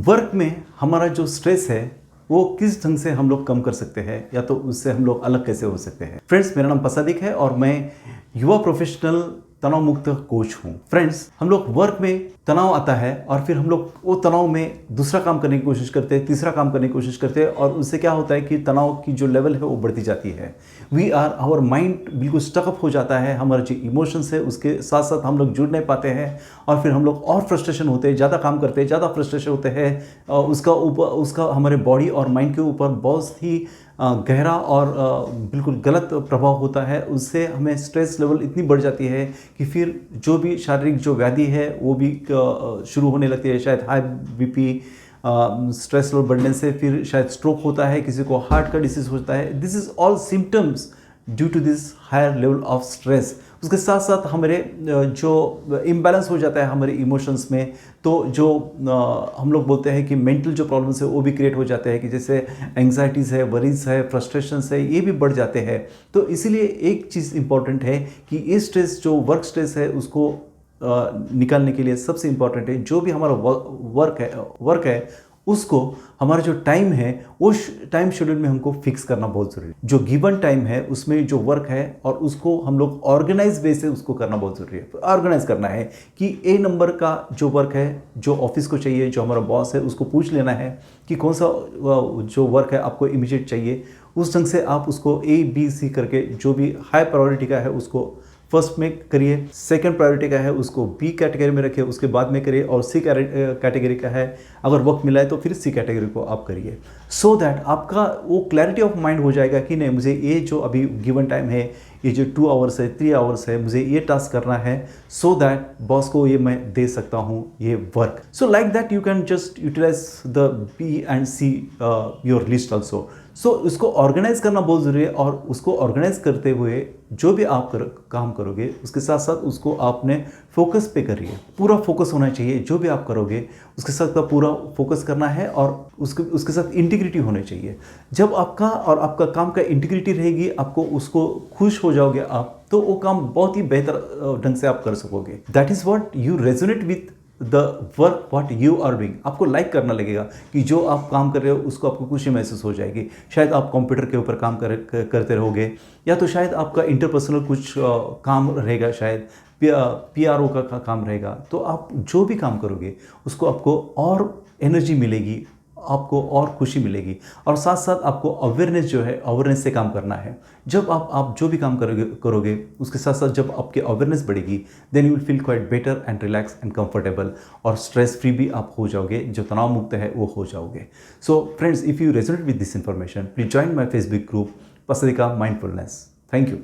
Work में हमारा जो स्ट्रेस है वो किस ढंग से हम लोग कम कर सकते हैं या तो उससे हम लोग अलग कैसे हो सकते हैं। फ्रेंड्स, मेरा नाम पसादिक है और मैं युवा प्रोफेशनल तनाव मुक्त कोच हूँ। फ्रेंड्स, हम लोग वर्क में तनाव आता है और फिर हम लोग वो तनाव में दूसरा काम करने की कोशिश करते हैं, तीसरा काम करने की कोशिश करते हैं और उससे क्या होता है कि तनाव की जो लेवल है वो बढ़ती जाती है। आवर माइंड बिल्कुल स्टकअप हो जाता है, हमारे जो इमोशंस है उसके साथ साथ हम लोग जुड़ नहीं पाते हैं और फिर हम लोग और फ्रस्ट्रेशन होते हैं, ज़्यादा काम करते हैं, ज़्यादा फ्रस्ट्रेशन होते हैं। उसका हमारे बॉडी और माइंड के ऊपर बहुत ही गहरा और बिल्कुल गलत प्रभाव होता है। उससे हमें स्ट्रेस लेवल इतनी बढ़ जाती है कि फिर जो भी शारीरिक जो व्याधि है वो भी शुरू होने लगती है। शायद हाई बीपी, स्ट्रेस लेवल बढ़ने से फिर शायद स्ट्रोक होता है, किसी को हार्ट का डिसीज होता है। This is all symptoms due to this higher level of stress. उसके साथ साथ हमारे जो इम्बैलेंस हो जाता है हमारे इमोशंस में, तो जो हम लोग बोलते हैं कि मेंटल जो प्रॉब्लम्स है वो भी क्रिएट हो जाते हैं कि जैसे एंग्जाइटीज़ है, वरीज है, फ्रस्ट्रेशंस है, ये भी बढ़ जाते हैं। तो इसीलिए एक चीज़ इंपॉर्टेंट है कि ये स्ट्रेस जो वर्क स्ट्रेस है उसको निकालने के लिए सबसे इम्पॉर्टेंट है जो भी हमारा वर्क है उसको हमारा जो टाइम है उस टाइम शेड्यूल में हमको फिक्स करना बहुत ज़रूरी है। जो गिवन टाइम है उसमें जो वर्क है और उसको हम लोग ऑर्गेनाइज वे से उसको करना बहुत ज़रूरी है। ऑर्गेनाइज करना है कि ए नंबर का जो वर्क है जो ऑफिस को चाहिए, जो हमारा बॉस है उसको पूछ लेना है कि कौन सा जो वर्क है आपको इमीडिएट चाहिए। उस ढंग से आप उसको A, B, C करके जो भी हाई प्रायोरिटी का है उसको फर्स्ट में करिए, सेकंड प्रायोरिटी का है उसको बी कैटेगरी में रखिए, उसके बाद में करिए, और सी कैटेगरी का है अगर वक्त मिला है तो फिर सी कैटेगरी को आप करिए। सो दैट आपका वो क्लैरिटी ऑफ माइंड हो जाएगा कि नहीं, मुझे ये जो अभी गिवन टाइम है, ये जो 2 आवर्स है, 3 आवर्स है, मुझे ये टास्क करना है, सो दैट बॉस को ये मैं दे सकता हूँ ये work. So like that you can just utilise the B and C your list also. So उसको ऑर्गेनाइज करना बहुत ज़रूरी है और उसको ऑर्गेनाइज करते हुए जो भी आप काम करोगे उसके साथ साथ उसको आपने फोकस पे करिए। पूरा फोकस होना चाहिए जो भी आप करोगे उसके साथ का पूरा फोकस करना है और उसके साथ इंटीग्रिटी होनी चाहिए। जब आपका और आपका काम का इंटीग्रिटी रहेगी, आपको उसको खुश हो जाओगे आप, तो वो काम बहुत ही बेहतर ढंग से आप कर सकोगे। That is what you resonate with the work what you are doing. आपको लाइक करना लगेगा कि जो आप काम कर रहे हो उसको आपको खुशी महसूस हो जाएगी। शायद आप कंप्यूटर के ऊपर काम करते रहोगे या तो शायद आपका इंटरपर्सनल कुछ काम रहेगा, शायद PRO का काम रहेगा। तो आप जो भी काम करोगे उसको आपको और एनर्जी मिलेगी, आपको और खुशी मिलेगी और साथ साथ आपको अवेयरनेस जो है, अवेयरनेस से काम करना है। जब आप जो भी काम करोगे उसके साथ साथ जब आपकी अवेयरनेस बढ़ेगी, then you will feel quite better and relax and comfortable और स्ट्रेस फ्री भी आप हो जाओगे, जो तनाव मुक्त है वो हो जाओगे। So friends, if you resonate with this information, please join my Facebook group Pasadika mindfulness. Thank you.